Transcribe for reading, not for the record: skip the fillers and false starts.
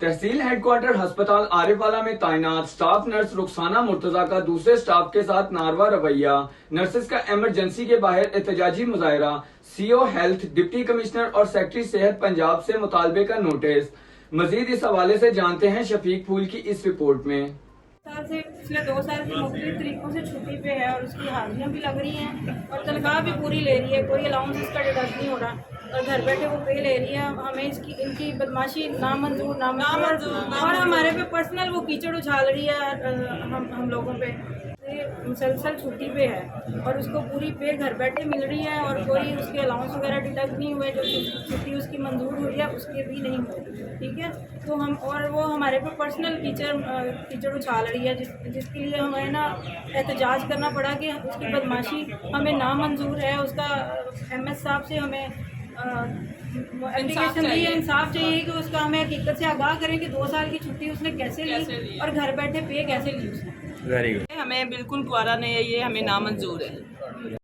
तहसील headquarter अस्पताल आरिफवाला में तैनात स्टाफ नर्स रुखसाना मुर्तजा का दूसरे स्टाफ के साथ नारवा रवैया। नर्सेस का इमरजेंसी के बाहर एहतजाजी मुजाहरा। सीओ हेल्थ, डिप्टी कमिश्नर और सेक्रेटरी सेहत पंजाब से मुतालबे का नोटिस। मजीद इस हवाले से जानते हैं शफीक फूल की इस रिपोर्ट में। साल से पिछले 2 साल से मुख्तलिफ तरीकों से छुट्टी पे है और उसकी हाजिरियाँ भी लग रही हैं और तनख्वाह भी पूरी ले रही है, कोई अलाउंस इसका डिडक्ट नहीं हो रहा और घर बैठे वो पे ले रही है। हमें इनकी बदमाशी नामंजूर और हमारे पे पर्सनल वो कीचड़ उछाल रही है हम लोगों पे। मुसलसल छुट्टी पे है और उसको पूरी पे घर बैठे मिल रही है और कोई उसके अलाउंस वगैरह डिडक्ट नहीं हुए, जो छुट्टी उसकी मंजूर हुई है उसके भी नहीं हुए। ठीक है, तो हम और वो हमारे पे पर्सनल कीचड़ उछाल रही है जिसके लिए हमें ना एहतजाज करना पड़ा कि उसकी बदमाशी हमें नामंजूर है। उसका MS साहब से हमें एप्लीकेशन दी है, इंसाफ चाहिए कि उसका हमें हकीकत से आगाह करें कि 2 साल की छुट्टी उसने कैसे ली और घर बैठे पे कैसे ली उसने। Very good. हमें बिल्कुल गवारा नहीं है, ये हमें नामंजूर है।